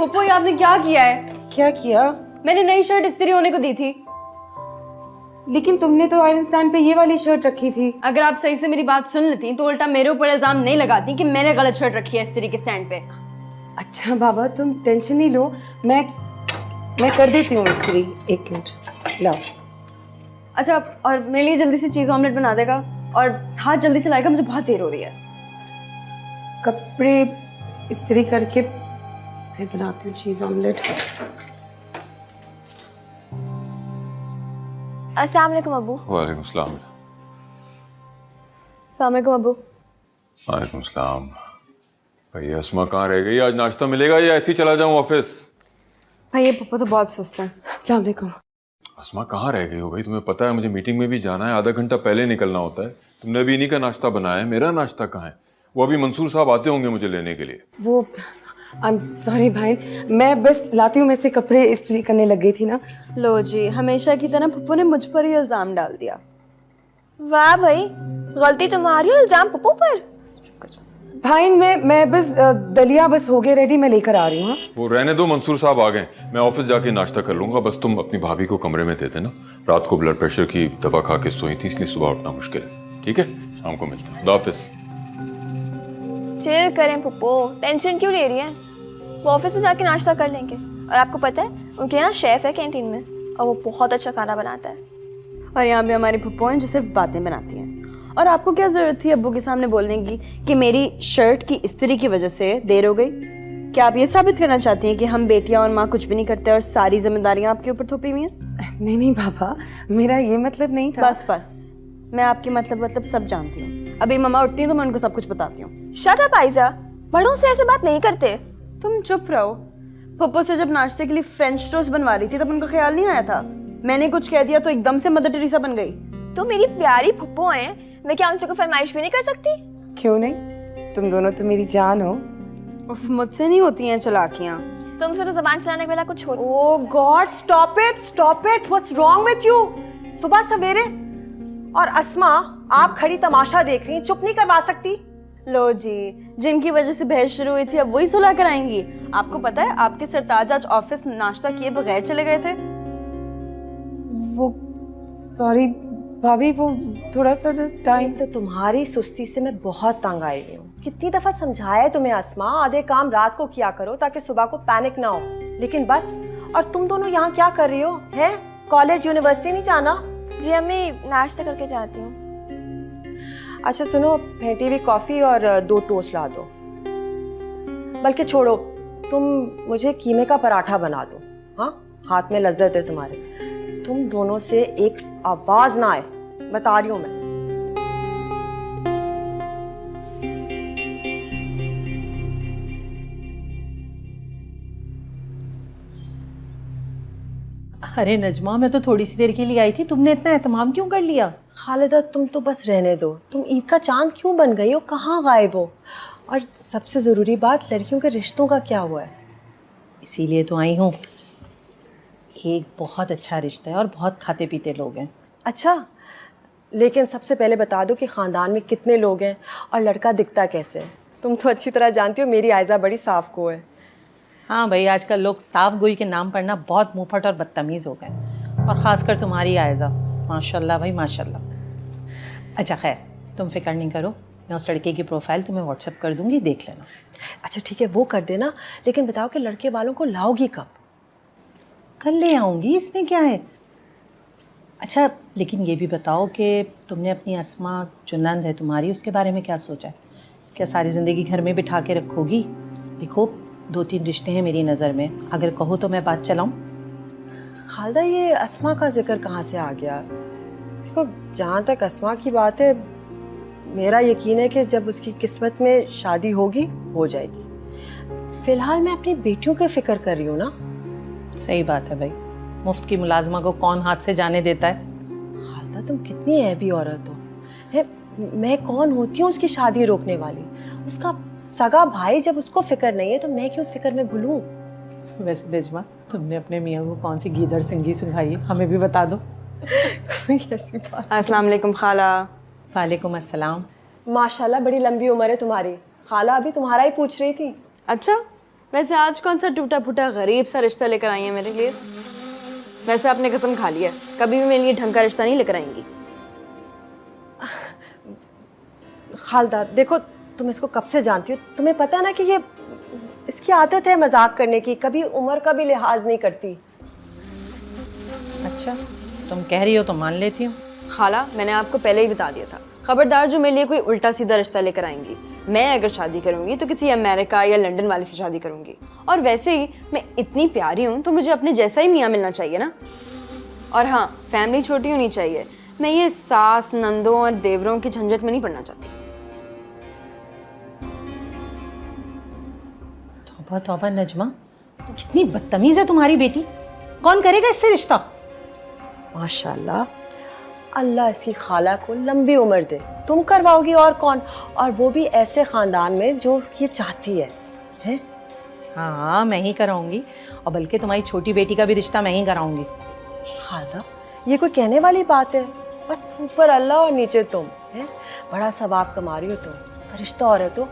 फुप्पो, ये आपने क्या किया है? क्या किया? मैंने नई शर्ट इस्त्री होने को दी थी। लेकिन तुमने तो आयरन स्टैंड पे ये वाली शर्ट रखी थी। अगर आप सही से मेरी बात सुन लेती तो उल्टा मेरे ऊपर इल्जाम नहीं लगाती कि मैंने गलत शर्ट रखी है इस्त्री के स्टैंड पे। अच्छा बाबा, तुम टेंशन नहीं लो, मैं कर देती हूँ इस्त्री। एक मिनट लाओ। अच्छा, और मेरे लिए जल्दी से चीज ऑमलेट बना देगा और हाथ जल्दी चलाएगा, मुझे बहुत देर हो रही है। कपड़े इस्त्री करके फिर बनाती हूँ चीज ऑमलेट। अस्सलाम वालेकुम अब्बू। वालेकुम सलाम। अस्सलाम वालेकुम अब्बू। वालेकुम सलाम। भाई अस्मा कहाँ रह गई? आज नाश्ता मिलेगा या ऐसे ही चला जाऊँ ऑफिस? भाई ये पप्पा तो बहुत सुस्त है। अस्सलाम वालेकुम। अस्मा कहाँ रह गई हो भाई? तुम्हें पता है मुझे मीटिंग में भी जाना है, आधा घंटा पहले निकलना होता है। तुमने अभी इन्हीं का नाश्ता बनाया है, मेरा नाश्ता कहाँ है? वो अभी मंसूर साहब आते होंगे मुझे लेने के लिए। वो आई एम सॉरी भाई, मैं बस लाती हूँ, मैं से कपड़े इस्त्री करने लग गई थी ना। लो जी, हमेशा की तरह पप्पू ने मुझ पर ही इल्जाम डाल दिया। वाह भाई, गलती तुम्हारी और इल्जाम पप्पू पर। भाई मैं बस दलिया बस हो गए रेडी, मैं लेकर आ रही हूँ। वो रहने दो, मंसूर साहब आ गए, मैं ऑफिस जाके नाश्ता कर लूंगा। बस तुम अपनी भाभी को कमरे में दे देना, रात को ब्लड प्रेशर की दवा खा के सोई थी इसलिए सुबह उठना मुश्किल है। ठीक है, शाम को मिलते हैं। खुदा हाफिज। चिल करें पप्पू, टेंशन क्यों ले रही हैं? वो ऑफिस में जाके नाश्ता कर लेंगे। और आपको पता है उनके यहाँ शेफ है कैंटीन में, और वो बहुत अच्छा खाना बनाता है। और यहाँ पे हमारी पप्पो हैं जो सिर्फ बातें बनाती हैं। और आपको क्या जरूरत थी अब्बू के सामने बोलने की कि मेरी शर्ट की इस्त्री की वजह से देर हो गई? क्या आप ये साबित करना चाहती हैं कि हम बेटियां और माँ कुछ भी नहीं करते और सारी जिम्मेदारियां आपके ऊपर थोपी हुई हैं? नहीं बाबा, मेरा ये मतलब नहीं था। बस मैं आपकी मतलब सब जानती हूँ। अभी मम्मा उठती हैं तो मैं उनको सब कुछ बताती हूँ। शट अप आइजा, बड़ों से ऐसे बात नहीं करते। तुम चुप रहो। पप्पो से जब नाश्ते के लिए फ्रेंच टोस्ट बनवा रही थी तब उनको ख्याल नहीं आया था? मैंने कुछ कह दिया तो एकदम से मदर टेरेसा बन गई। तो मेरी प्यारी फुप्पो हैं, मैं क्या उनसे कोई फरमाइश भी नहीं कर सकती? क्यों नहीं, तुम दोनों तो मेरी जान हो। उफ, मुझसे नहीं होती हैं चालाकियाँ। तुमसे तो जबान चलाने के वाला कुछ हो। Oh God, stop it! What's wrong with you? सुबह सवेरे। और अस्मा, आप खड़ी तमाशा देख रही हैं, चुप नहीं करवा सकती? लो जी, जिनकी वजह से बहस शुरू हुई थी अब वही सुलह कराएंगी। आपको पता है आपके सरताज आज ऑफिस नाश्ता किए बगैर चले गए थे। वो सॉरी भाभी, वो थोड़ा सा टाइम। तो तुम्हारी सुस्ती से मैं बहुत तंग आई हुई हूँ। कितनी दफा समझाया है तुम्हें अस्मा, आधे काम रात को किया करो ताकि सुबह को पैनिक ना हो। लेकिन बस, और तुम दोनों यहाँ क्या कर रही हो? हैं? कॉलेज यूनिवर्सिटी नहीं जाना? जी अम्मी, नाश्ता करके जाती हूँ। अच्छा सुनो, फेंटी हुई कॉफी और 2 टोस्ट ला दो। बल्कि छोड़ो, तुम मुझे कीमे का पराठा बना दो। हाँ, हाथ में लज्जत है तुम्हारे। तुम दोनों से एक आवाज ना आए, बता रही हूं मैं। अरे नजमा, मैं तो थोड़ी सी देर के लिए आई थी, तुमने इतना एहतमाम क्यों कर लिया? खालिदा, तुम तो बस रहने दो। तुम ईद का चांद क्यों बन गई हो? कहाँ गायब हो? और सबसे ज़रूरी बात, लड़कियों के रिश्तों का क्या हुआ है? इसीलिए तो आई हूँ। एक बहुत अच्छा रिश्ता है और बहुत खाते पीते लोग हैं। अच्छा, लेकिन सबसे पहले बता दो कि ख़ानदान में कितने लोग हैं और लड़का दिखता कैसे है? तुम तो अच्छी तरह जानती हो मेरी आयज़ा बड़ी साफ को है। हाँ भाई, आजकल लोग साफ गोई के नाम पर ना बहुत मुंहफट और बदतमीज़ हो गए, और ख़ासकर तुम्हारी आयज़ा, माशाल्लाह भाई माशाल्लाह। अच्छा खैर, तुम फिक्र नहीं करो, मैं उस लड़के की प्रोफाइल तुम्हें व्हाट्सएप कर दूंगी, देख लेना। अच्छा ठीक है, वो कर देना, लेकिन बताओ कि लड़के वालों को लाओगी कब? कल ले आऊँगी, इसमें क्या है। अच्छा, लेकिन ये भी बताओ कि तुमने अपनी अस्मा जो नंद है तुम्हारी, उसके बारे में क्या सोचा है? क्या सारी ज़िंदगी घर में बिठा के रखोगी? देखो, 2-3 रिश्ते हैं मेरी नज़र में, अगर कहो तो मैं बात चलाऊँ। खालिदा, ये अस्मा का जिक्र कहाँ से आ गया? देखो, जहाँ तक अस्मा की बात है, मेरा यकीन है कि जब उसकी किस्मत में शादी होगी, हो जाएगी। फ़िलहाल मैं अपनी बेटियों की फ़िक्र कर रही हूँ ना। सही बात है भाई, मुफ्त की मुलाजमा को कौन हाथ से जाने देता है। खालिदा, तुम कितनी ऐबी औरत हो। है, मैं कौन होती हूँ उसकी शादी रोकने वाली? उसका सगा भाई जब उसको फिक्र नहीं है तो मैं क्यों फिक्र में घुलूं? वैसे रिजवा, तुमने अपने मियाँ को कौन सी गीदड़ सिंगी सुनाई है, हमें भी बता दो। कोई ऐसी बात। अस्सलाम वालेकुम खाला। वालेकुम अस्सलाम। माशाल्लाह, बड़ी लंबी उम्र है तुम्हारी। खाला अभी तुम्हारा ही पूछ रही थी। अच्छा, वैसे आज कौन सा टूटा फूटा गरीब सा रिश्ता लेकर आई है मेरे लिए? वैसे आपने कसम खा लिया कभी भी मेरे लिए ढंग का रिश्ता नहीं लेकर आएंगी। खालदा देखो, तुम इसको कब से जानती हो, तुम्हें पता है ना कि ये इसकी आदत है मजाक करने की, कभी उम्र का भी लिहाज नहीं करती। अच्छा, तुम कह रही हो तो मान लेती हूँ। खाला, मैंने आपको पहले ही बता दिया था, खबरदार जो मेरे लिए कोई उल्टा सीधा रिश्ता लेकर आएंगी। मैं अगर शादी करूंगी तो किसी अमेरिका या लंदन वाले से शादी करूंगी। और वैसे ही मैं इतनी प्यारी हूँ तो मुझे अपने जैसा ही मियाँ मिलना चाहिए ना। और हाँ, फैमिली छोटी होनी चाहिए। मैं ये सास नंदों और देवरों की झंझट में नहीं पड़ना चाहती। तौबा तौबा नजमा, कितनी बदतमीज है तुम्हारी बेटी। कौन करेगा इससे रिश्ता? माशाल्लाह, अल्लाह इसकी खाला को लंबी उम्र दे। तुम करवाओगी और कौन, और वो भी ऐसे ख़ानदान में जो ये चाहती है, हैं? हाँ, मैं ही कराऊंगी, और बल्कि तुम्हारी छोटी बेटी का भी रिश्ता मैं ही कराऊंगी। खाला, ये कोई कहने वाली बात है? बस ऊपर अल्लाह और नीचे तुम, हैं? बड़ा सवाब कमा रही हो तुम, फरिश्ता और है तो।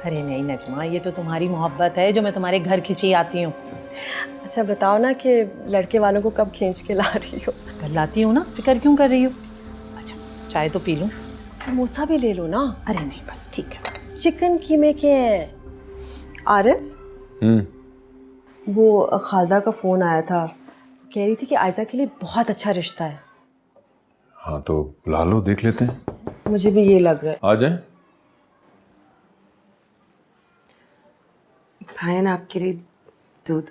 अरे नहीं नजमा, ये तो तुम्हारी मोहब्बत है जो मैं तुम्हारे घर खिंची आती हूँ। अच्छा बताओ ना कि लड़के वालों को कब खींच के ला रही हो? कर लाती हूँ ना, फिक्र क्यों कर रही हो? अच्छा, चाय तो पी लूँ? समोसा भी ले लो ना। अरे नहीं, बस ठीक है। चिकन कीमे के हैं। आरिफ, वो खालदा का फ़ोन आया था, कह रही थी कि आयजा के लिए बहुत अच्छा रिश्ता है। हाँ तो बुला लो, देख लेते हैं। मुझे भी ये लग रहा है। आ जाए। भाईन आपके लिए दूध।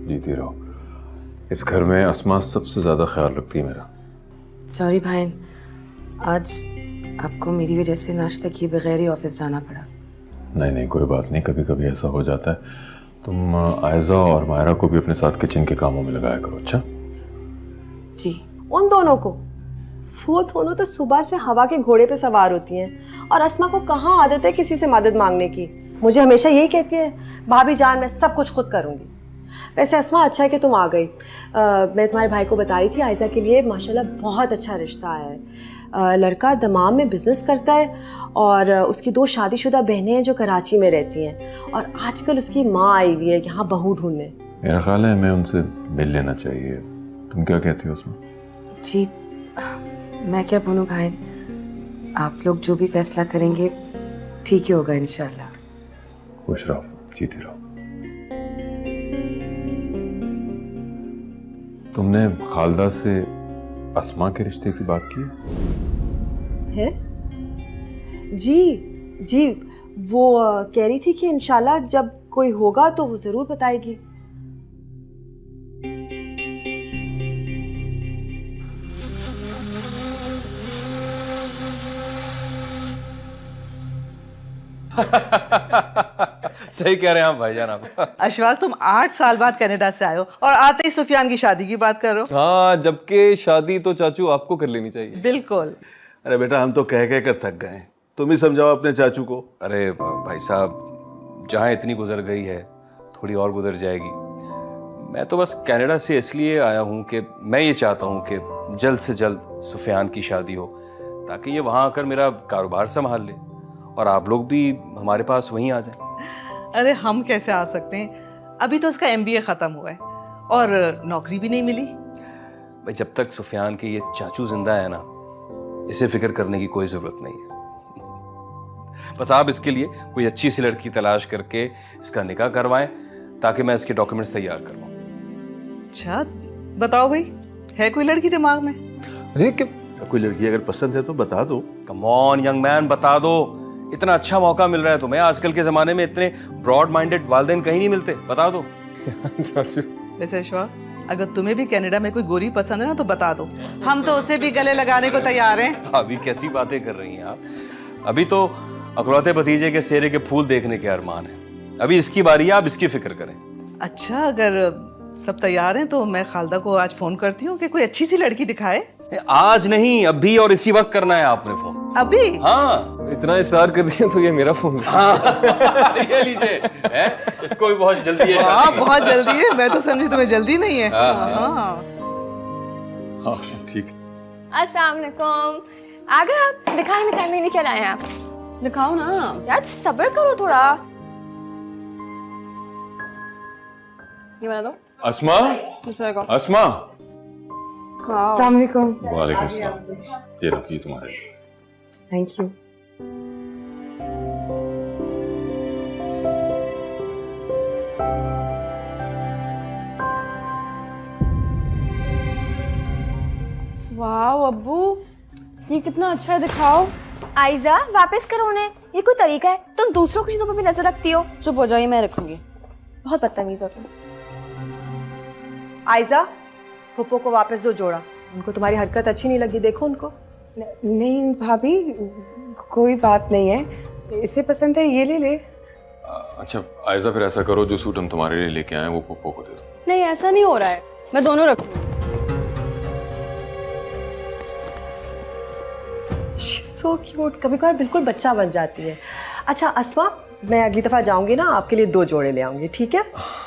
जीती रहो। इस घर में अस्मा सबसे ज्यादा ख्याल रखती है मेरा। सॉरी भाईन, आज आपको मेरी वजह से नाश्ता किए बगैर ही ऑफिस जाना पड़ा। नहीं कोई बात नहीं, कभी कभी ऐसा हो जाता है। तुम आयजा और मायरा को भी अपने साथ किचन के कामों में लगाया करो। अच्छा जी। उन दोनों को, वो दोनों तो सुबह से हवा के घोड़े पे सवार होती हैं, और अस्मा को कहाँ आदत है किसी से मदद मांगने की। मुझे हमेशा यही कहती है, भाभी जान मैं सब कुछ खुद करूँगी। वैसे अस्मा, अच्छा है कि तुम आ गई। मैं तुम्हारे भाई को बता रही थी, आयजा के लिए माशाल्लाह बहुत अच्छा रिश्ता आया है। लड़का दमाम में बिजनेस करता है, और उसकी 2 शादीशुदा बहनें हैं जो कराची में रहती हैं, और आजकल उसकी माँ आई हुई है यहाँ बहू ढूंढने। मेरा ख्याल है हमें उनसे मिल लेना चाहिए। तुम क्या कहती हो उसमें? जी, मैं क्या बोलूँ भाईन, आप लोग जो भी फैसला करेंगे ठीक ही होगा इंशाल्लाह। खुश रहो, जीती रहो। तुमने खालदा से अस्मा के रिश्ते की बात की है? जी जी, वो कह रही थी कि इंशाल्लाह जब कोई होगा तो वो ज़रूर बताएगी। सही कह रहे हैं आप भाईजान। आप अशफाक, तुम 8 साल बाद कनाडा से आए हो और आते ही सुफियान की शादी की बात करो। हाँ, जबकि शादी तो चाचू आपको कर लेनी चाहिए। बिल्कुल। अरे बेटा, हम तो कह कर थक गए। तुम ही समझाओ अपने चाचू को। अरे भाई साहब, जहाँ इतनी गुजर गई है थोड़ी और गुजर जाएगी। मैं तो बस कनाडा से इसलिए आया हूँ कि मैं ये चाहता हूँ कि जल्द से जल्द सुफियान की शादी हो, ताकि ये वहाँ आकर मेरा कारोबार संभाल ले और आप लोग भी हमारे पास वहीं आ जाएं। अरे हम कैसे आ सकते हैं, अभी तो उसका MBA ख़त्म हुआ है और नौकरी भी नहीं मिली। भाई, जब तक सुफियान के ये चाचू जिंदा है ना, इसे फिक्र करने की कोई ज़रूरत नहीं है। बस आप इसके लिए कोई अच्छी सी लड़की तलाश करके इसका निकाह करवाएं, ताकि मैं इसके डॉक्यूमेंट्स तैयार करवाऊं। अच्छा बताओ भाई, है कोई लड़की दिमाग में? अरे कोई लड़की अगर पसंद है तो बता दो। कम ऑन यंग मैन, बता दो। इतना अच्छा मौका मिल रहा है तुम्हें। आजकल के ज़माने में इतने ब्रॉड माइंडेड वालिदैन कहीं नहीं मिलते। बता दो। चाचू, वैसे अशफाक, अगर तुम्हें भी कनाडा में कोई गोरी पसंद है ना तो बता दो, हम तो उसे भी गले लगाने को तैयार हैं। अभी कैसी बातें कर रही हैं आप? अभी तो अकलौते भतीजे के सेहरे के फूल देखने के अरमान है। अभी इसकी बारी है, आप इसकी फिक्र करें। अच्छा, अगर सब तैयार हैं तो मैं खालदा को आज फ़ोन करती हूँ कि कोई अच्छी सी लड़की दिखाए। आज नहीं, अभी और इसी वक्त करना है आपने फोन। अभी? हाँ, इतना इशरार कर रही है तो ये मेरा फोन है। हाँ। ये लीजिए, है? इसको भी बहुत जल्दी है। हाँ, बहुत जल्दी है। मैं तो समझी तुम्हें जल्दी नहीं है। हाँ। हाँ ठीक। अस्सलाम वालेकुम। आ गए आप? दिखाई में क्या लाए हैं आप? दिखाओ ना। यार सब्र करो थोड़ा। ये वाला दो। अस्मा, दूसरे को। अस्मा। अस्सलाम वालेकुम। वालेकुम सलाम। ये रखिए तुम्हारे लिए। Thank you. वाह अब्बू, ये कितना अच्छा है, दिखाओ। आयजा वापस करो उन्हें, ये कोई तरीका है? तुम दूसरों की चीजों पर भी नजर रखती हो। चुप हो जाइए, मैं रखूंगी। बहुत बदतमीज हो तुम। आयजा, फुप्पो को वापस दो जोड़ा। उनको तुम्हारी हरकत अच्छी नहीं लगी, देखो उनको। नहीं भाभी, कोई बात नहीं है, इसे पसंद है ये ले ले। अच्छा आयजा, फिर ऐसा करो, जो सूट हम तुम्हारे लिए लेके आए हैं वो पप्पो को दे दो। नहीं ऐसा नहीं हो रहा है, मैं दोनों रखूंगी। सो क्यूट, कभी कभार बिल्कुल बच्चा बन जाती है। अच्छा अस्मा, मैं अगली दफ़ा जाऊंगी ना, आपके लिए 2 जोड़े ले आऊंगी, ठीक है?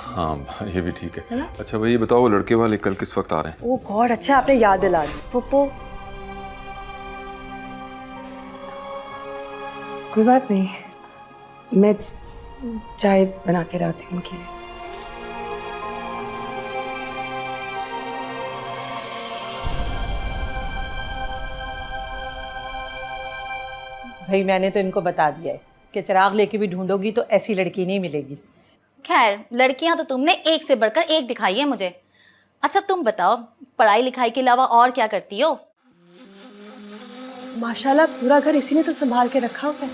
हाँ ये भी ठीक है। अच्छा भाई ये बताओ, वो लड़के वाले कल किस वक्त आ रहे हैं? ओह गॉड, अच्छा आपने याद दिला दी। पुप्पो कोई बात नहीं, मैं चाय बना के लाती हूँ उनके लिए। भाई मैंने तो इनको बता दिया है कि चिराग लेके भी ढूंढोगी तो ऐसी लड़की नहीं मिलेगी। खैर लड़कियां तो तुमने एक से बढ़कर एक दिखाई है मुझे। अच्छा तुम बताओ, पढ़ाई लिखाई के अलावा और क्या करती हो? माशाल्लाह पूरा घर इसी ने तो संभाल के रखा हुआ है।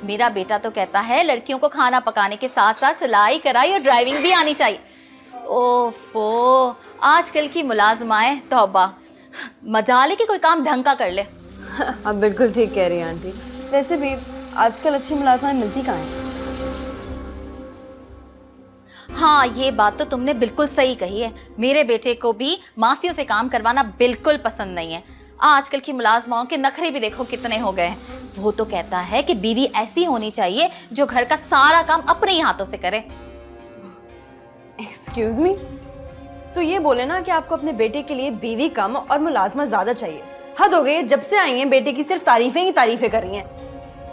मेरा बेटा तो कहता है लड़कियों को खाना पकाने के साथ साथ सिलाई कढ़ाई और ड्राइविंग भी आनी चाहिए। ओफो, आजकल की मुलाजमाएं, तौबा, मजाल है कि कोई काम ढंग का कर ले। आप बिल्कुल ठीक कह रही हैं आंटी। वैसे भी आजकल अच्छी मुलाजमाएं मिलती कहाँ हैं? हाँ ये बात तो तुमने बिल्कुल सही कही है। मेरे बेटे को भी मासियों से काम करवाना बिल्कुल पसंद नहीं है। आजकल की मुलाजमाओं के नखरे भी देखो कितने हो गए हैं। वो तो कहता है कि बीवी ऐसी होनी चाहिए जो घर का सारा काम अपने ही हाथों से करे। एक्सक्यूज मी, तो ये बोले ना कि आपको अपने बेटे के लिए बीवी कम और मुलाजमा ज्यादा चाहिए। हद हो गई, जब से आई हैं बेटे की सिर्फ तारीफें ही तारीफें कर रही हैं।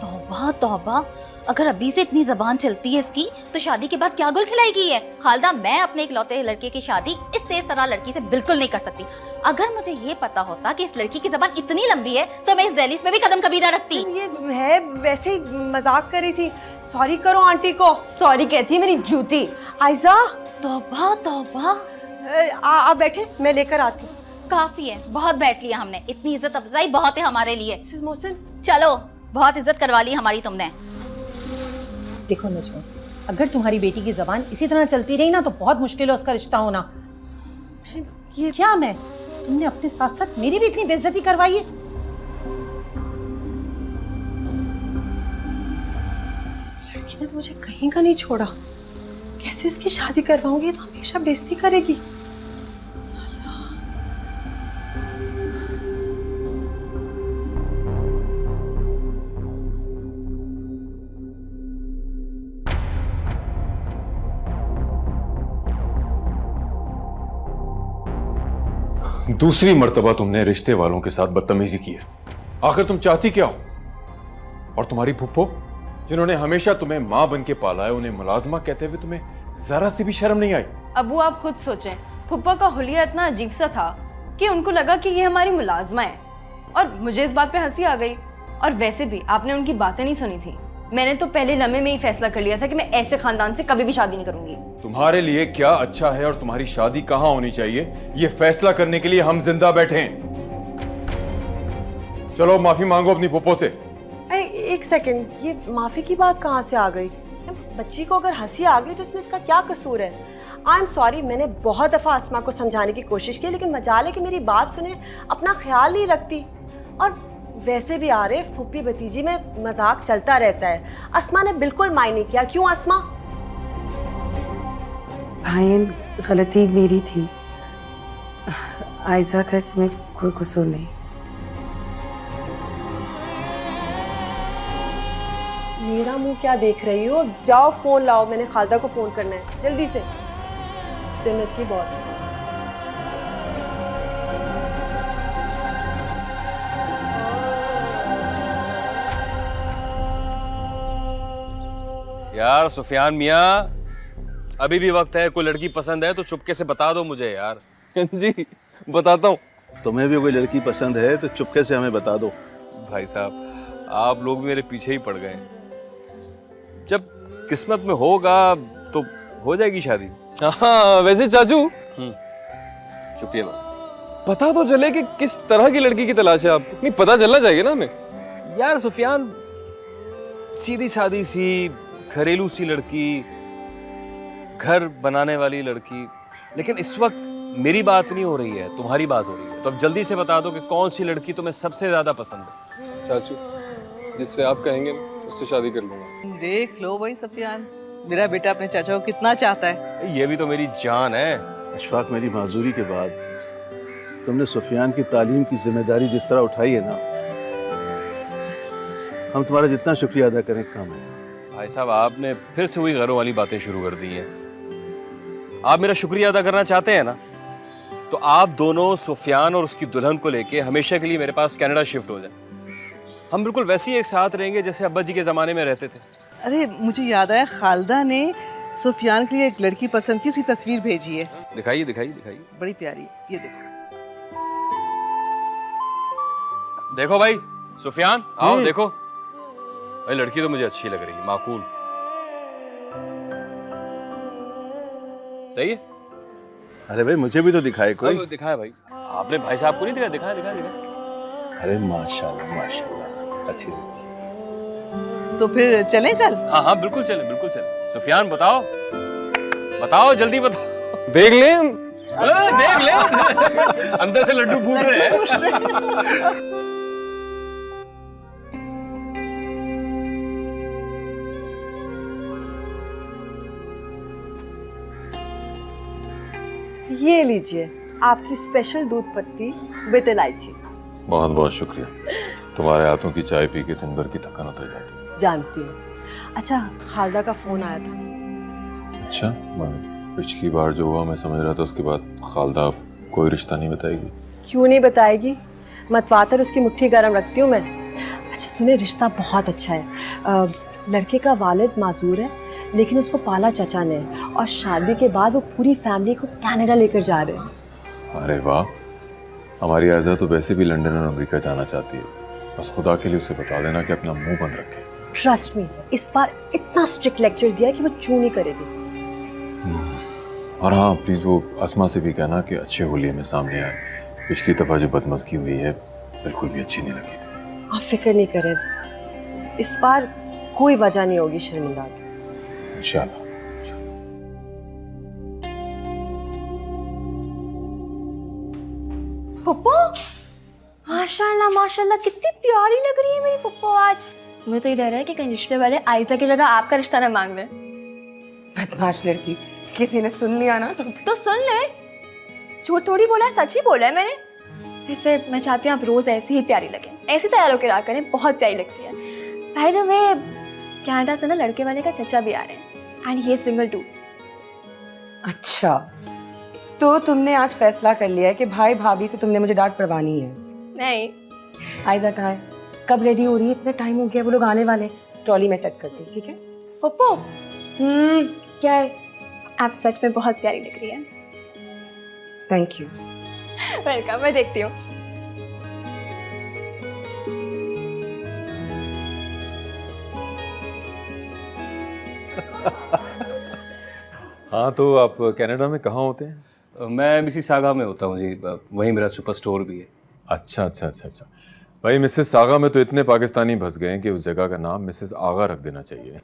तौबा तौबा, अगर अभी से इतनी जबान चलती है इसकी तो शादी के बाद क्या गुल खिलाएगी है? खालदा, मैं अपने इकलौते लड़के की शादी इस तेज तरह लड़की से बिल्कुल नहीं कर सकती। अगर मुझे ये पता होता कि इस लड़की की जबान इतनी लंबी है तो मैं इस दहलीज में भी कदम कभी ना रखती। ये है वैसे ही मजाक करी थी। सॉरी करो आंटी को। सॉरी कहती है मेरी जूती। आयजा, तौबा तौबा। आप बैठे, मैं लेकर आती हूँ। काफी है, बहुत बैठ लिया हमने। इतनी इज्जत अफजाई बहुत है हमारे लिए। मिसेस मोहसिन, चलो, बहुत इज्जत करवा ली हमारी तुमने। देखो नजमा, अगर तुम्हारी बेटी की जबान इसी तरह चलती रही ना तो बहुत मुश्किल है उसका रिश्ता होना। ये क्या मैं, तुमने अपने साथ साथ मेरी भी इतनी बेइज्जती करवाई है। इस लड़की ने तो मुझे कहीं का नहीं छोड़ा। कैसे इसकी शादी करवाऊंगी, तो हमेशा बेइज्जती करेगी। दूसरी मर्तबा तुमने रिश्ते वालों के साथ बदतमीजी की है। आखिर तुम चाहती क्या हो? और तुम्हारी फुप्पो जिन्होंने हमेशा तुम्हें माँ बन के पाला है, उन्हें मुलाजमा कहते हुए तुम्हें जरा सी भी शर्म नहीं आई? अबू आप खुद सोचें, फुप्पा का हुलिया इतना अजीब सा था कि उनको लगा कि ये हमारी मुलाजमा है, और मुझे इस बात पे हंसी आ गई। और वैसे भी आपने उनकी बातें नहीं सुनी थी। मैंने तो पहले लम्हे में ही फैसला कर लिया था कि मैं ऐसे खानदान से कभी भी शादी नहीं करूंगी। तुम्हारे लिए क्या अच्छा है और तुम्हारी शादी कहाँ होनी चाहिए, ये फैसला करने के लिए हम जिंदा बैठे हैं। चलो माफी मांगो अपनी फुप्पो से। अरे एक सेकंड, ये माफी की बात कहाँ से आ गई? बच्ची को अगर हंसी आ गई तो इसमें इसका क्या कसूर है? आई एम सॉरी, मैंने बहुत दफ़ा अस्मा को समझाने की कोशिश की, लेकिन मजाल है कि मेरी बात सुने, अपना ख्याल नहीं रखती। और वैसे भी आरिफ, फुप्पी भतीजी में मजाक चलता रहता है। अस्मा ने बिल्कुल माइंड नहीं किया। क्यों अस्मा? भाई गलती मेरी थी, आयजा का इसमें कोई कसूर नहीं। मेरा मुंह क्या देख रही हो? जाओ फोन लाओ, मैंने खालदा को फोन करना है, जल्दी से। गुस्से में थी बहुत। यार सुफियान मियाँ, अभी भी वक्त है। कोई लड़की पसंद है तो चुपके से बता दो मुझे यार। जी बताता हूँ। तुम्हें भी कोई लड़की पसंद है तो चुपके से हमें बता दो। भाई साहब, आप लोग भी मेरे पीछे ही पड़ गए। जब किस्मत में होगा तो हो जाएगी शादी। हाँ वैसे चाचू, शुक्रिया भाई। पता तो चले कि किस तरह की लड़की की तलाश है आपको। नहीं पता चलना चाहिए ना हमें। यार सुफियान, सीधी सादी सी घरेलू सी लड़की, घर बनाने वाली लड़की। लेकिन इस वक्त मेरी बात नहीं हो रही है, तुम्हारी बात हो रही है। तो अब जल्दी से बता दो कि कौन सी लड़की तुम्हें सबसे ज्यादा पसंद है। चाचू, जिससे आप कहेंगे उससे शादी कर लूंगा। देख लो भाई सफियान, मेरा बेटा अपने चाचा को कितना चाहता है। ये भी तो मेरी जान है। अशफाक, मेरी माजूरी के बाद तुमने सुफियान की तालीम की जिम्मेदारी जिस तरह उठाई है ना, हम तुम्हारा जितना शुक्रिया अदा करें कम है। भाई साहब, आपने फिर से वही घरों वाली बातें शुरू कर दी हैं। आप मेरा शुक्रिया अदा करना चाहते हैं ना, तो आप दोनों सुफियान और उसकी दुल्हन को लेके हमेशा के लिए मेरे पास कनाडा शिफ्ट हो जाए। हम बिल्कुल वैसे ही एक साथ रहेंगे जैसे अब्बा जी के ज़माने में रहते थे। अरे मुझे याद आया, खालदा ने सुफियान के लिए एक लड़की पसंद की, उसकी तस्वीर भेजी है। दिखाइए दिखाइए दिखाइए। बड़ी प्यारी, ये देखो। देखो भाई सुफियान, आओ देखो। भाई लड़की तो मुझे अच्छी लग रही है, माकूल। सही है। अरे भाई मुझे भी तो दिखाए कोई। दिखाया भाई, आपने भाई साहब को नहीं दिखाया? दिखाया दिखाया दिखाया। अरे माशाल्लाह माशाल्लाह, अच्छी लड़की। तो फिर चलें कल? हाँ हाँ बिल्कुल चले, बिल्कुल चले। सुफियान बताओ, बताओ जल्दी बताओ। देख लें। देख ले। अंदर से लड्डू फूट रहे हैं। ये लीजिए आपकी स्पेशल दूध पत्ती विद इलायची। बहुत बहुत शुक्रिया। तुम्हारे हाथों की चाय पी के दिन भर की थकान उतर जाती है। जानती हूँ। अच्छा, खालदा का फोन आया था। अच्छा, मैं पिछली बार जो हुआ मैं समझ रहा था उसके बाद खालदा कोई रिश्ता नहीं बताएगी। क्यों नहीं बताएगी? मतवातर उसकी मुट्ठी गर्म रखती हूँ मैं। अच्छा सुने, रिश्ता बहुत अच्छा है। लड़के का वालिद माजूर है, लेकिन उसको पाला चचा ने, और शादी के बाद वो पूरी फैमिली को कनाडा लेकर जा रहे हैं। अरे वाह, हमारी आज़ा तो वैसे भी लंदन और अमेरिका जाना चाहती है। बस खुदा के लिए उसे बता देना कि अपना मुंह बंद रखे। ट्रस्ट मी, इस बार इतना स्ट्रिक्ट लेक्चर दिया कि वो चू नहीं करेगी। और हाँ प्लीज़ वो अस्मा से भी कहना कि अच्छे होलिये में सामने आए। पिछली दफ़ा जो बदमज़गी हुई है बिल्कुल भी अच्छी नहीं लगी थी। आप फिक्र नहीं करें, इस बार कोई वजह नहीं होगी शर्मिंदा की। इंशाल्लाह। पप्पा, माशाल्लाह माशाल्लाह, कितनी प्यारी लग रही है मेरी पप्पा आज। मुझे तो ये डर है कि कहीं रिश्ते वाले आयशा की जगह आपका रिश्ता ना मांग ले। बदमाश लड़की, किसी ने सुन लिया ना तो सुन ले, झूठ थोड़ी बोला है, सच ही बोला है मैंने। वैसे मैं चाहती हूँ आप रोज ऐसे ही प्यारी लगें, ऐसे तैयार होकर रहा करें, बहुत प्यारी लगती है। बाय द वे, कनाडा से ना लड़के वाले का चचा भी आ रहे हैं, and he is single too. अच्छा, तो तुमने आज फैसला कर लिया है कि भाई भाभी से तुमने मुझे डांट पड़वानी है? नहीं। आयजा कहाँ है? कब रेडी हो रही है? इतना टाइम हो गया, वो लोग आने वाले। ट्रॉली में सेट करती हूँ, ठीक है? पप्पू, क्या है? आप सच में बहुत प्यारी लग रही है। Thank you. वेलकम, मैं देखती हूँ। हाँ, तो आप कनाडा में कहाँ होते हैं? मैं मिसिसागा में होता हूँ जी, वहीं मेरा सुपर स्टोर भी है। अच्छा अच्छा अच्छा अच्छा। भाई मिसेस सागा में तो इतने पाकिस्तानी बस गए हैं कि उस जगह का नाम मिसेस आगा रख देना चाहिए।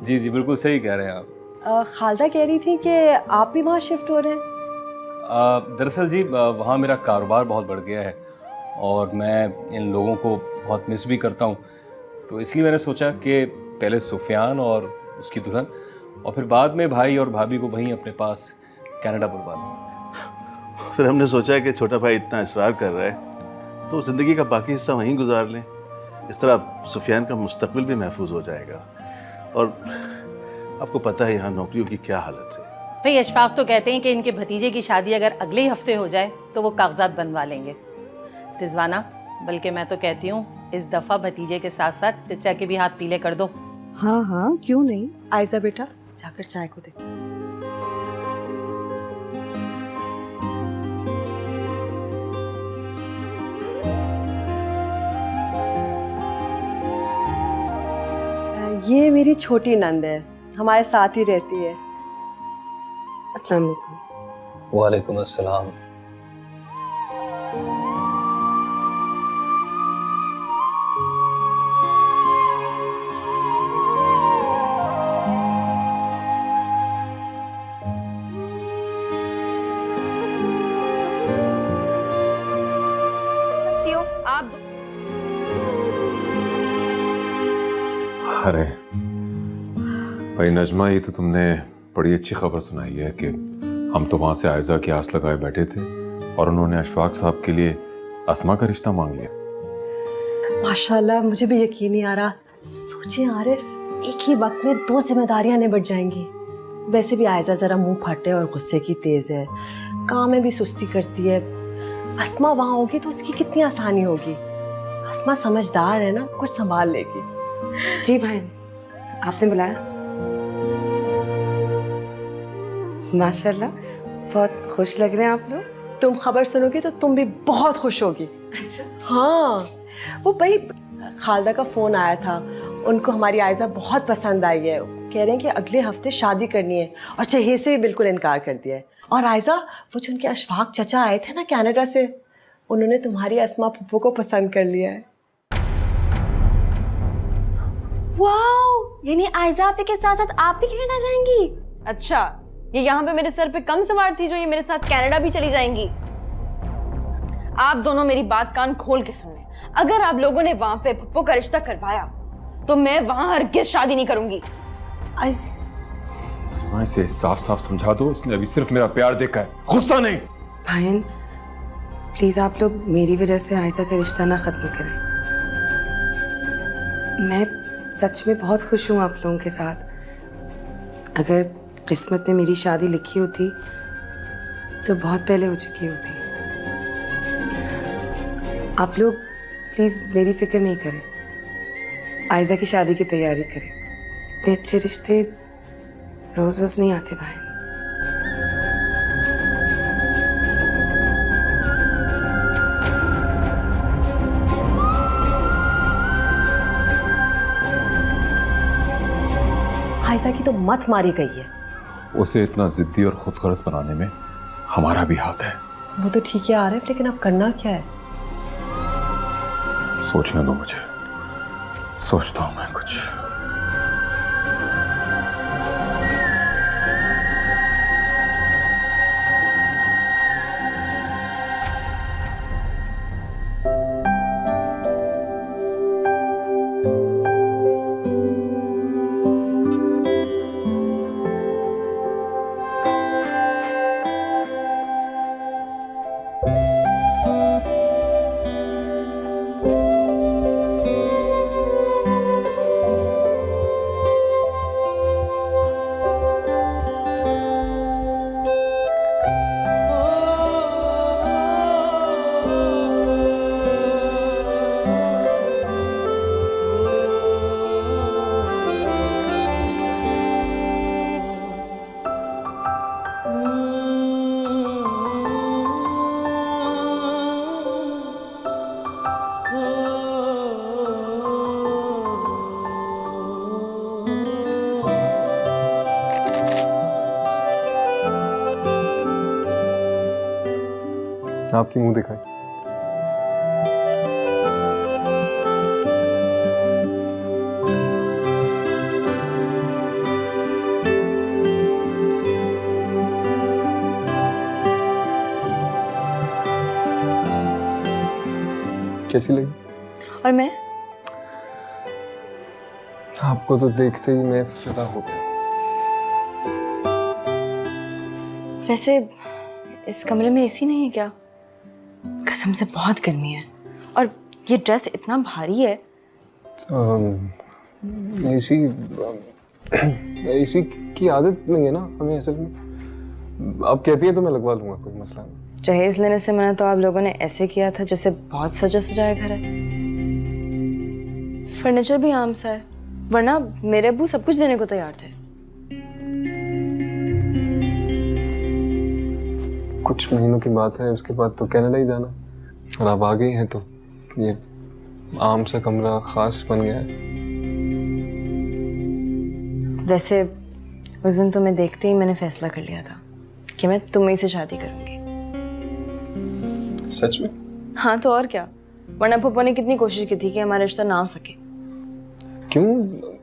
जी जी बिल्कुल सही कह रहे हैं आप। खालदा कह रही थी कि आप भी वहाँ शिफ्ट हो रहे हैं। दरअसल जी वहाँ मेरा कारोबार बहुत बढ़ गया है और मैं इन लोगों को बहुत मिस भी करता हूँ, तो इसलिए मैंने सोचा कि पहले सुफियान और उसकी दुल्हन और फिर बाद में भाई और भाभी को वहीं अपने पास कनाडा बुलवा लूँ। फिर हमने सोचा कि छोटा भाई इतना इसरार कर रहा है तो ज़िंदगी का बाकी हिस्सा वहीं गुजार लें। इस तरह सुफियान का मुस्तकबिल भी महफूज हो जाएगा। और आपको पता है यहाँ नौकरियों की क्या हालत है। भाई अशफाक तो कहते हैं कि इनके भतीजे की शादी अगर अगले ही हफ्ते हो जाए तो वो कागजात बनवा लेंगे। रिजवाना, बल्कि मैं तो कहती हूँ इस दफ़ा भतीजे के साथ साथ चचा के भी हाथ पीले कर दो। हाँ हाँ, क्यों नहीं। आयजा बेटा, जाकर चाय को दे। ये मेरी छोटी नंद है, हमारे साथ ही रहती है। अस्सलाम वालेकुम। वालेकुम अस्सलाम। आप अरे भाई नजमा, ये तो तुमने बड़ी अच्छी खबर सुनाई है कि हम तो वहां से आयजा की आस लगाए बैठे थे और उन्होंने अशफाक साहब के लिए अस्मा का रिश्ता मांग लिया। माशाल्लाह, मुझे भी यकीन नहीं आ रहा। सोचिए आरिफ, एक ही वक्त में 2 जिम्मेदारियां निबट जाएंगी। वैसे भी आयजा जरा मुंह फटे और गुस्से की तेज है, काम में भी सुस्ती करती है। अस्मा वहां होगी तो उसकी कितनी आसानी होगी। अस्मा समझदार है ना, कुछ संभाल लेगी। जी भाई, आपने बुलाया? माशाल्लाह, बहुत खुश लग रहे हैं आप लोग। तुम खबर सुनोगी तो तुम भी बहुत खुश होगी। अच्छा। हाँ, वो भाई खालदा का फोन आया था, उनको हमारी आयजा बहुत पसंद आई है। कह रहे हैं कि अगले हफ्ते शादी करनी है और जहेज से भी बिल्कुल इनकार कर दिया है। और आयजा, वो जो उनके अशफाक चचा आए थे ना कनाडा से, उन्होंने तुम्हारी अस्मा पप्पू को पसंद कर लिया है। वाओ, यानी आयजा आपे के साथ साथ आप भी कनाडा जाएंगी? अच्छा, ये यहाँ पे मेरे सर पे कम सवार थी जो ये मेरे साथ कनाडा भी चली जाएंगी। आप दोनों मेरी बात कान खोल के सुन लें। अगर आप लोगों ने वहां पे पप्पू का रिश्ता करवाया तो मैं वहां हरगिज शादी नहीं करूंगी। मैं इसे साफ साफ समझा दो, इसने अभी सिर्फ मेरा प्यार देखा है, गुस्सा नहीं। भाईन, प्लीज आप लोग मेरी वजह से आयजा का रिश्ता ना खत्म करें। मैं सच में बहुत खुश हूँ आप लोगों के साथ। अगर किस्मत ने मेरी शादी लिखी होती तो बहुत पहले हो चुकी होती। आप लोग प्लीज मेरी फिक्र नहीं करें, आयजा की शादी की तैयारी करें। इतने अच्छे रिश्ते रोज रोज नहीं आते भाई। आयजा की तो मत मारी गई है। उसे इतना जिद्दी और खुदगर्ज बनाने में हमारा भी हाथ है। वो तो ठीक है आरिफ, लेकिन अब करना क्या है? सोचने दो मुझे, सोचता हूं मैं कुछ। आपकी मुंह दिखाई। कैसी लगी? और मैं आपको तो देखते ही मैं फिदा हो गया। वैसे इस कमरे में एसी नहीं है क्या? कसम से बहुत गर्मी है और ये ड्रेस इतना भारी है। एसी की आदत नहीं है ना हमें असल में। आप कहती हैं तो मैं लगवा लूंगा, कोई मसला नहीं। जहेज लेने से मना तो आप लोगों ने ऐसे किया था जैसे बहुत सजा सजाया घर है। फर्नीचर भी आम सा है, वरना मेरे अब्बू सब कुछ देने को तैयार थे। कुछ महीनों की बात है, उसके बाद तो कनाडा ही जाना, और आप आ गई हैं तो ये आम सा कमरा खास बन गया है। वैसे उस दिन तुम्हें देखते ही मैंने फैसला कर लिया था कि मैं तुम्हीं से शादी करूंगी। सच में? हाँ तो और क्या, वरना पप्पा ने कितनी कोशिश की थी कि हमारा रिश्ता ना हो सके। क्यों?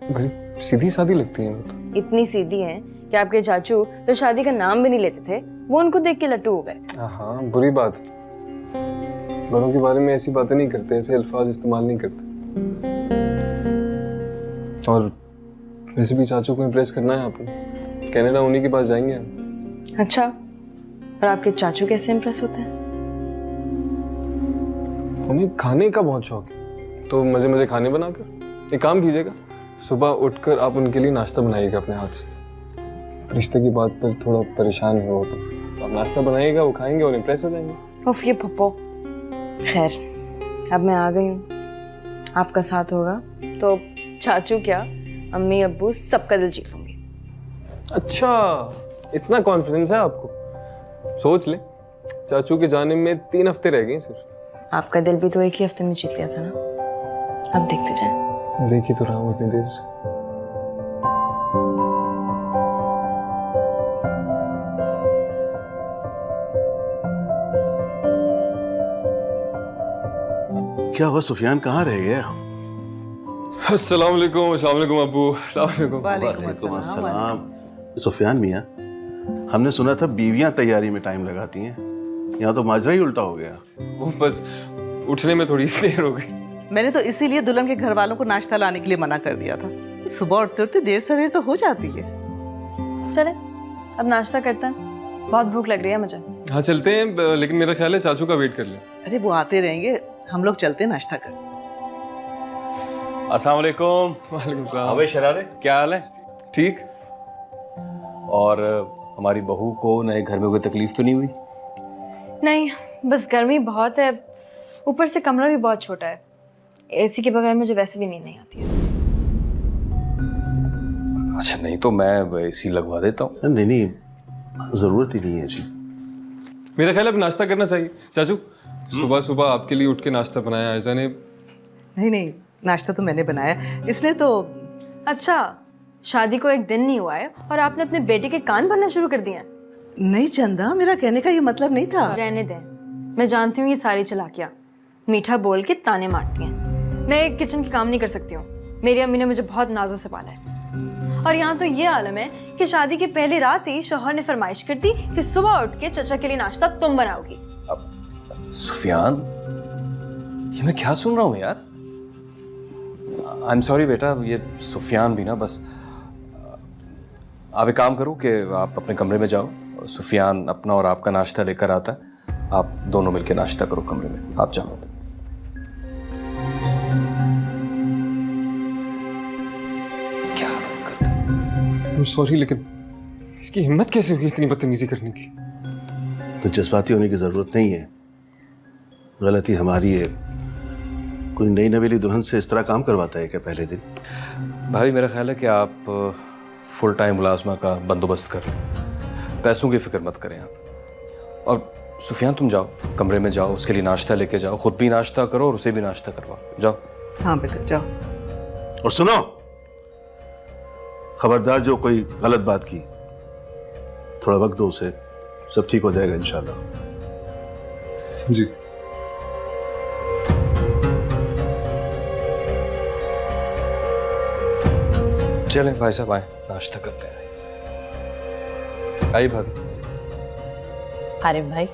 बड़ी सीधी सादी लगती है वो तो। इतनी सीधी है कि आपके चाचू जो शादी का नाम भी नहीं लेते थे, वो उनको देख के लट्टू हो गए। हाँ, बुरी बात। बड़ों के बारे में ऐसी बातें नहीं करते, ऐसे अल्फाज इस्तेमाल नहीं करते। और वैसे भी चाचू को इम्प्रेस करना है आपको, कनाडा उन्हीं के पास जाएंगे हम। अच्छा, और आपके चाचू कैसे इम्प्रेस होते हैं? उन्हें खाने का बहुत शौक है, तो मजे मजे खाने बनाकर। एक काम कीजिएगा, सुबह उठकर आप उनके लिए नाश्ता बनाइएगा अपने हाथ से। रिश्ते की बात पर थोड़ा परेशान है वो, तो आप नाश्ता बनाइएगा, वो खाएंगे और इम्प्रेस हो जाएंगे। उफ, ये पप्पो। खैर, अब मैं आ गई हूँ, आपका साथ होगा तो चाचू क्या, अम्मी अब्बू सबका दिल जीत लूंगी। अच्छा, इतना कॉन्फिडेंस है आपको? सोच ले, चाचू के जाने में 3 हफ्ते रह गए सिर्फ। आपका दिल भी तो एक ही हफ्ते में जीत लिया था ना, अब देखते जाएं। देख ही तो रहा हूँ इतनी देर से। क्या हुआ सुफियान, कहाँ रह गया? अस्सलाम वालेकुम। अस्सलाम वालेकुम अब्बू। अस्सलाम वालेकुम। वालेकुम अस्सलाम। सुफियान मियाँ, हमने सुना था बीवियां तैयारी में टाइम लगाती हैं, यहाँ तो माजरा ही उल्टा हो गया। वो बस उठने में थोड़ी देर हो गई। मैंने तो इसीलिए दुल्हन के घर वालों को नाश्ता लाने के लिए मना कर दिया था। सुबह उठते उठते देर सवेर तो हो जाती है। चले अब नाश्ता करते हैं, बहुत भूख लग रही है मुझे। हाँ चलते हैं, लेकिन मेरा ख्याल है चाचू का वेट कर ले। अरे वो आते रहेंगे, हम लोग चलते नाश्ता करते। अस्सलाम वालेकुम। वालेकुम सलाम। अबे शरादे, क्या हाल है? ठीक। और हमारी बहू को नए घर में कोई तकलीफ तो नहीं हुई? नहीं, बस गर्मी बहुत है, ऊपर से कमरा भी बहुत छोटा है। एसी के बगैर मुझे वैसे भी नींद नहीं आती है। अच्छा, नहीं तो मैं एसी लगवा देता हूँ। नहीं नहीं, जरूरत ही नहीं है जी। मेरा ख्याल है अब नाश्ता करना चाहिए। चाचू, सुबह सुबह आपके लिए उठ के नाश्ता बनाया आयजा ने। नहीं नहीं, नाश्ता तो मैंने बनाया, इसने तो। अच्छा, शादी को एक दिन नहीं हुआ है और आपने अपने बेटे के कान भरना शुरू कर दिए हैं। नहीं चंदा, मेरा कहने का ये मतलब नहीं था। रहने दें, मैं जानती हूँ ये सारी चालाकियाँ मीठा बोल के ताने मारती हैं। मैं किचन के काम नहीं कर सकती हूँ, मेरी अम्मी ने मुझे बहुत नाजों से पाला है। और यहाँ तो ये आलम है कि शादी की पहली रात ही शौहर ने फरमाइश कर दी कि सुबह उठ के चचा के लिए नाश्ता तुम बनाओगी। सुफियान, ये मैं क्या सुन रहा हूँ यार? आई एम सॉरी बेटा, ये सुफियान भी ना बस। आप एक काम करो कि आप अपने कमरे में जाओ, सुफियान अपना और आपका नाश्ता लेकर आता है, आप दोनों मिलकर नाश्ता करो कमरे में। आप जाओ। क्या करते? सॉरी, लेकिन इसकी हिम्मत कैसे हुई इतनी बदतमीजी करने की? तो जज्बाती होने की जरूरत नहीं है, गलती हमारी है। कोई नई नवेली दुल्हन से इस तरह काम करवाता है क्या पहले दिन? भाई मेरा ख्याल है कि आप फुल टाइम मुलाजमा का बंदोबस्त कर, पैसों की फिक्र मत करें आप। और सुफियान, तुम जाओ कमरे में जाओ, उसके लिए नाश्ता लेके जाओ, खुद भी नाश्ता करो और उसे भी नाश्ता करवाओ। जाओ। हाँ बेटा जाओ। और सुनो, खबरदार जो कोई गलत बात की, थोड़ा वक्त दो उसे, सब ठीक हो जाएगा इंशाल्लाह। जी। चलें भाई साहब, आए नाश्ता करते हैं। आइए भाभी। आरिफ भाई,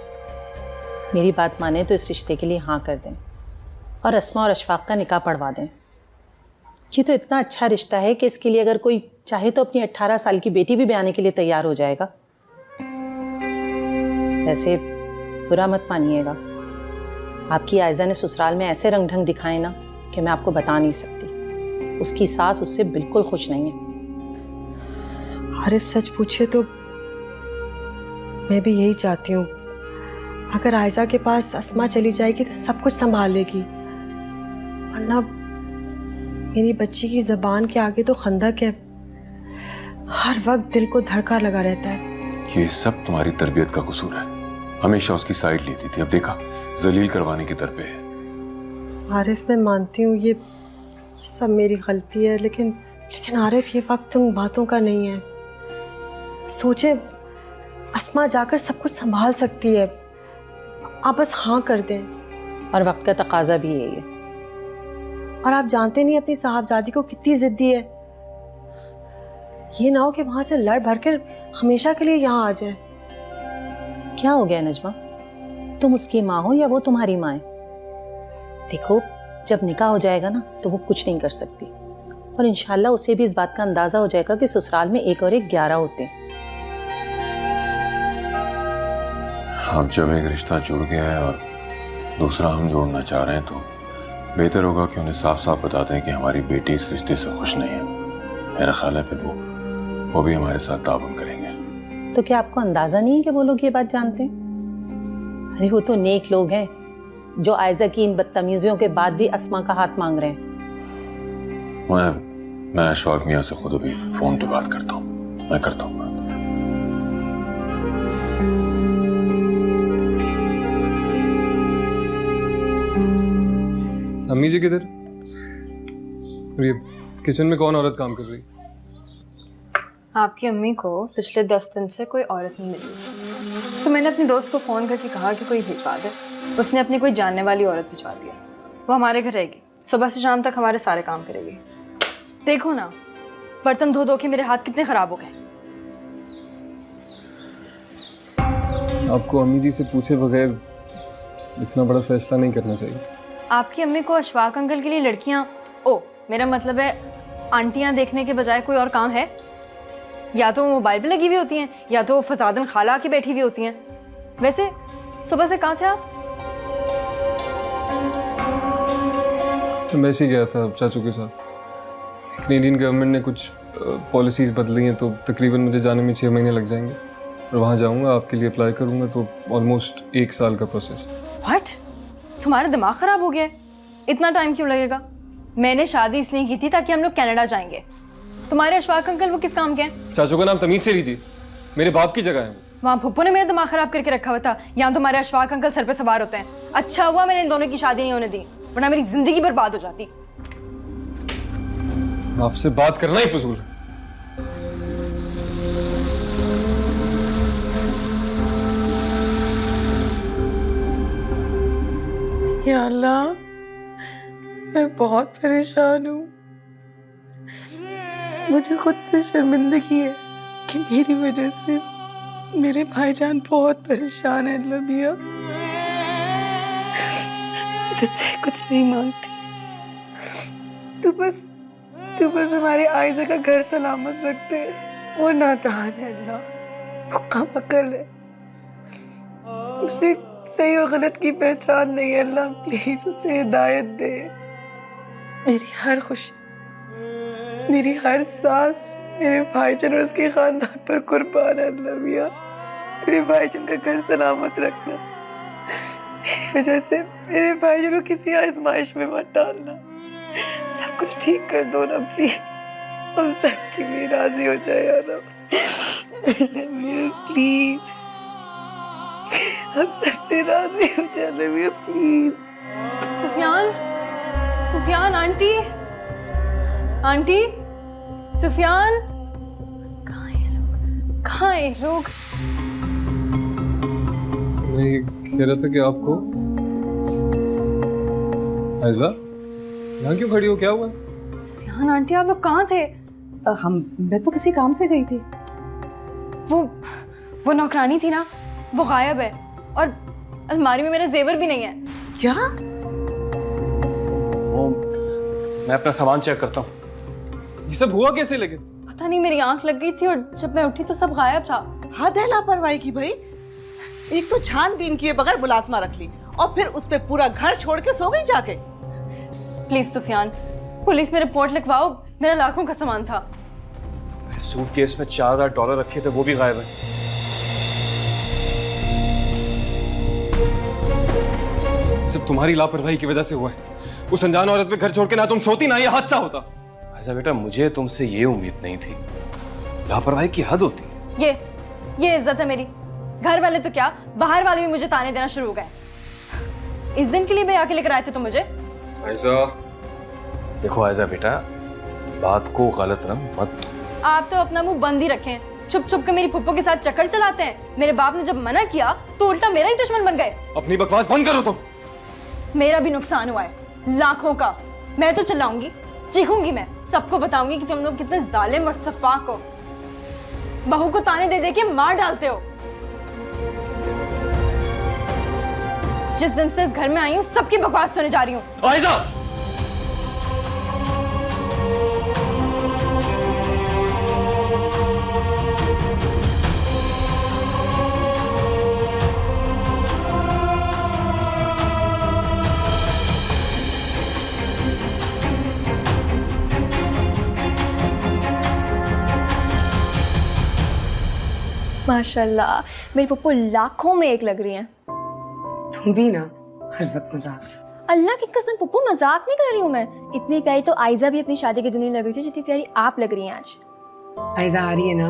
मेरी बात माने तो इस रिश्ते के लिए हाँ कर दें और अस्मा और अशफाक का निकाह पढ़वा दें। ये तो इतना अच्छा रिश्ता है कि इसके लिए अगर कोई चाहे तो अपनी 18 साल की बेटी भी ब्याने के लिए तैयार हो जाएगा। वैसे बुरा मत मानिएगा, आपकी आयजा ने ससुराल में ऐसे रंग ढंग दिखाए ना कि मैं आपको बता नहीं सकती। उसकी सास उससे बिल्कुल खुश नहीं है। आरिफ, सच पूछे तो मैं भी यही चाहती हूँ। अगर आयजा के पास अस्मा चली जाएगी तो सब कुछ संभाल लेगी, वरना मेरी बच्ची की ज़बान के आगे तो खंदक है, हर वक्त दिल को धड़का लगा रहता है। ये सब तुम्हारी तरबियत का कसूर है। हमेशा उसकी साइड लेती थी, अब देखा जलील करवाने की दर पे है। आरिफ, मैं मानती हूँ ये सब मेरी गलती है, लेकिन आरिफ ये वक्त उन बातों का नहीं है। सोचे अस्मा जाकर सब कुछ संभाल सकती है, आप बस हाँ कर दें। और वक्त का तकाजा भी यही है। और आप जानते नहीं अपनी साहबजादी को कितनी जिद्दी है। ये ना हो कि वहां से लड़ भर कर हमेशा के लिए यहाँ आ जाए। क्या हो गया नजमा, तुम उसकी माँ हो या वो तुम्हारी माँ है? देखो, जब निकाह हो जाएगा ना तो वो कुछ नहीं कर सकती, और इंशाल्लाह उसे भी इस बात का अंदाजा हो जाएगा कि ससुराल में 1 और 1 11 होते हैं। अब जब एक रिश्ता जुड़ गया है और दूसरा हम जोड़ना चाह रहे हैं तो बेहतर होगा कि उन्हें साफ साफ बता दें कि हमारी बेटी इस रिश्ते से खुश नहीं है। मेरा ख्याल है फिर वो भी हमारे साथ ताबन करेंगे। तो क्या आपको अंदाजा नहीं है कि वो लोग ये बात जानते हैं? अरे वो तो नेक लोग हैं जो आयजा की इन बदतमीजियों के बाद भी अस्मा का हाथ मांग रहे हैं। मैं अशफाक मियाँ से खुद अभी फोन पे बात करता हूँ। मैं करता हूँ बात। अम्मी जी किधर? ये किचन में कौन औरत काम कर रही? आपकी अम्मी को पिछले 10 दिन से कोई औरत नहीं मिली, तो मैंने अपने दोस्त को फ़ोन करके कहा कि कोई भिजवा दे। उसने अपनी कोई जानने वाली औरत भिजवा दिया। वो हमारे घर रहेगी, सुबह से शाम तक हमारे सारे काम करेगी। देखो ना, बर्तन धो धो के मेरे हाथ कितने ख़राब हो गए। आपको अम्मी जी से पूछे बगैर इतना बड़ा फैसला नहीं करना चाहिए। आपकी अम्मी को अशफाक अंकल के लिए लड़कियाँ, मेरा मतलब है आंटियाँ देखने के बजाय कोई और काम है? या तो वो मोबाइल पे लगी हुई होती हैं, या तो फसादन खाला आके बैठी हुई होती हैं। वैसे सुबह से कहाँ थे आप? मैं ऐसे ही गया था चाचू के साथ। कनेडियन गवर्नमेंट ने कुछ पॉलिसीज़ बदली हैं, तो तकरीबन मुझे जाने में 6 महीने लग जाएंगे। और वहाँ जाऊँगा, आपके लिए अप्लाई करूँगा, तो ऑलमोस्ट 1 साल का प्रोसेस। व्हाट? तुम्हारा दिमाग ख़राब हो गया है? इतना टाइम क्यों लगेगा? मैंने शादी इसलिए की थी ताकि हम लोग कनाडा जाएंगे। तुम्हारे अशफाक अंकल वो किस काम के हैं? चाचू का नाम तमीज़ से लीजिए, मेरे बाप की जगह है। वहाँ फुप्पो ने मेरा दिमाग ख़राब करके रखा हुआ था, यहाँ तुम्हारे अशफाक अंकल सर पे सवार होते हैं। अच्छा हुआ मैंने इन दोनों की शादी नहीं होने दी, वरना मेरी ज़िंदगी बर्बाद हो जाती। आपसे बात करना ही फजूल है। या अल्लाह, मैं बहुत परेशान हूँ। मुझे खुद से शर्मिंदगी है कि मेरी वजह से मेरे भाईजान बहुत परेशान है। अल्लाह मियां, तुझसे कुछ नहीं मांगती, तू बस हमारे आयजा का घर सलामत रखते। वो नादान है अल्लाह, वो कमअक्ल है, उसे सही और गलत की पहचान नहीं है। अल्लाह प्लीज उसे हिदायत दे। मेरी हर खुशी, मेरी हर सांस मेरे भाईजान और उसके खानदान पर कुर्बान है। अल्लाह मियां, मेरे भाईजान का घर सलामत रखना। मेरी वजह से मेरे भाईजान को किसी आजमाइश में मत डालना। सब कुछ ठीक कर दो ना प्लीज, हम सबके लिए राजी हो जाए यार। प्लीज हम सबसे राजी हो जाए प्लीज। सुफियान आंटी, सुफियान, कहाँ है लोग? मैं ये कह रहा था कि आपको आयजा, यहाँ क्यों खड़ी हो, क्या हुआ? सुफियान आंटी, आप लोग कहाँ थे? मैं तो किसी काम से गई थी। वो नौकरानी थी ना, वो गायब है, और अलमारी में मेरे जेवर भी नहीं है। क्या? वो मैं अपना सामान चेक करता हूँ। ये सब हुआ कैसे? लेकिन पता नहीं, मेरी आंख लग गई थी और जब मैं उठी तो सब गायब था। हद है लापरवाही की भाई। एक तो छानबीन किए बगैर मुलाजमा रख ली और फिर उस पे पूरा घर छोड़ के सो गई जाके। प्लीज सुफियान, पुलिस में रिपोर्ट लिखवाओ, मेरा लाखों का सामान था। मेरे सूटकेस में $4000 रखे थे, वो भी गायब है। सब तुम्हारी लापरवाही की वजह से हुआ है। उस अनजान औरत पे घर छोड़ के ना तुम सोती ना ये हादसा होता। ऐसा बेटा, मुझे तुमसे ये उम्मीद नहीं थी। लापरवाही की हद होती है। ये इज्जत है मेरी। घर वाले तो क्या, बाहर वाले भी मुझे ताने देना शुरू हो गए। इस दिन के लिए भी आके लेकर आए थे तुम मुझे। ऐसा देखो ऐसा बेटा, बात को गलत रंग मत दो। आप तो अपना मुंह बंद ही रखें। छुप छुप के मेरी फुप्पो के साथ चक्कर चलाते हैं। मेरे बाप ने जब मना किया तो उल्टा मेरा ही दुश्मन बन गए। अपनी बकवास बंद करो तुम। मेरा भी नुकसान हुआ है लाखों का। मैं तो चिल्लाऊंगी, चीखूंगी, मैं सबको बताऊंगी कि तुम लोग कितने जालिम और सफाक हो। बहू को ताने दे दे के मार डालते हो। जिस दिन से इस घर में आई हूँ सबकी बकवास सुने जा रही हूँ। आयजा, माशाल्लाह, मेरी पप्पू लाखों में एक लग रही हैं। तुम भी ना हर वक्त मजाक। अल्लाह की कसम पप्पू, मजाक नहीं कर रही हूँ मैं। इतनी प्यारी तो आयजा भी अपनी शादी के दिन ही लग रही थी जितनी प्यारी आप लग रही हैं आज। आयजा आ रही है ना,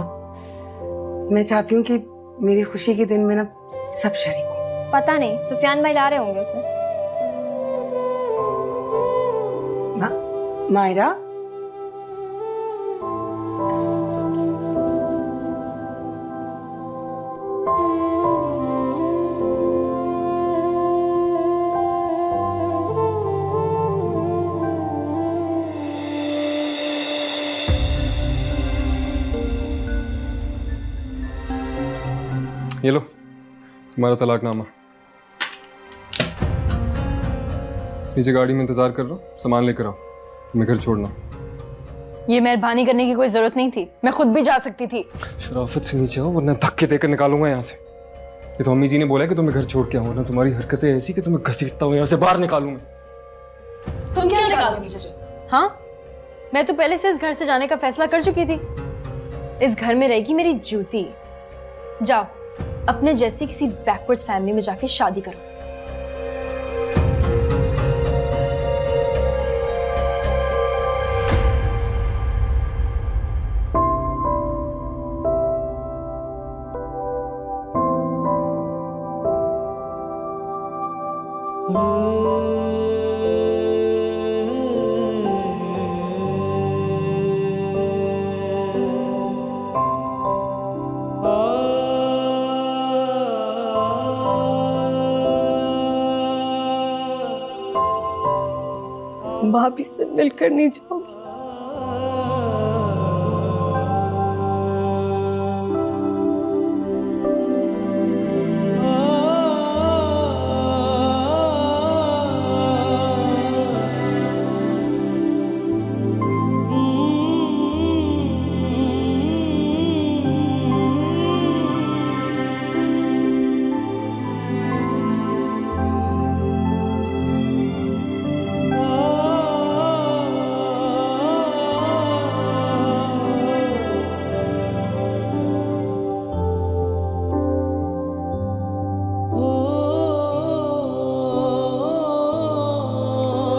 मैं चाहती हूँ कि मेरी खुशी के दिन में ना सब शरीक हो। पता नहीं सुफियान भाई ला रहे होंगे उसे। मायरा, ये लो तुम्हारा तलाकनामा। नीचे गाड़ी में इंतजार कर लो, सामान लेकर आओ, तुम्हें घर छोड़ना। ये मेहरबानी करने की कोई जरूरत नहीं थी, मैं खुद भी जा सकती थी। शराफत से नीचे आओ वरना धक्के देकर निकालूंगा यहाँ से। ये तो अम्मी जी ने बोला कि तुम्हें घर छोड़ के आओ, वरना तुम्हारी हरकतें ऐसी कि तुम्हें घसीटता हूँ यहाँ से बाहर निकालूंगा। तुम क्या निकालोगी मुझे? हाँ, मैं तो पहले से इस घर से जाने का फैसला कर चुकी थी। इस घर में रहेगी मेरी जूती। जाओ अपने जैसी किसी बैकवर्ड्स फैमिली में जाके शादी करो। भाभी से मिलकर नहीं जाऊंगी।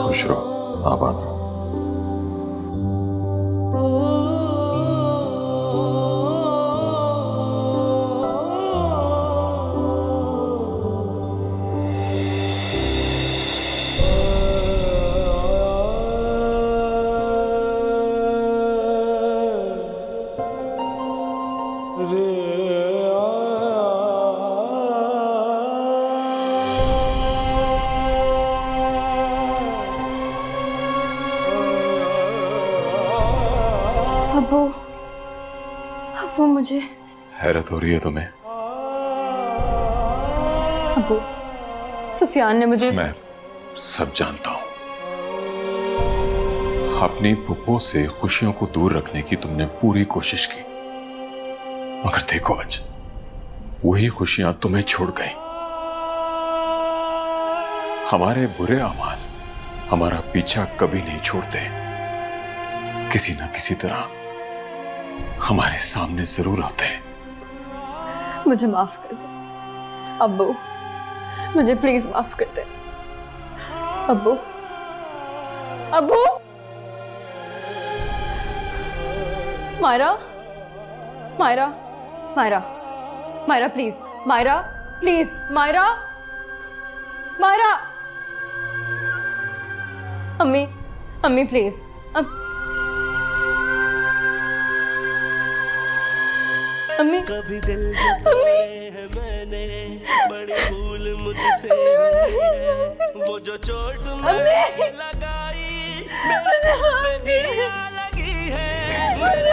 खुश रहो, आबाद रहो। अब्बू मुझे हैरत हो रही है तुम्हें? अब्बू, सुफियान ने मुझे। मैं सब जानता हूं। अपनी फुप्पो से खुशियों को दूर रखने की तुमने पूरी कोशिश की, मगर देखो आज वही खुशियां तुम्हें छोड़ गई। हमारे बुरे अमाल हमारा पीछा कभी नहीं छोड़ते, किसी ना किसी तरह हमारे सामने जरूर आते हैं। मुझे माफ कर दे अब्बू, मुझे प्लीज माफ कर दे अब्बू। अब्बू, मायरा, मायरा, मायरा, मायरा प्लीज, मायरा प्लीज, मायरा, मायरा, अम्मी, अम्मी प्लीज, अम्मी, कभी दिल जो तोड़े है मैंने, बड़ी भूल मुझसे हुई है, वो जो चोट मैंने लगाई मेरे दिल पे भी लगी है, मुझे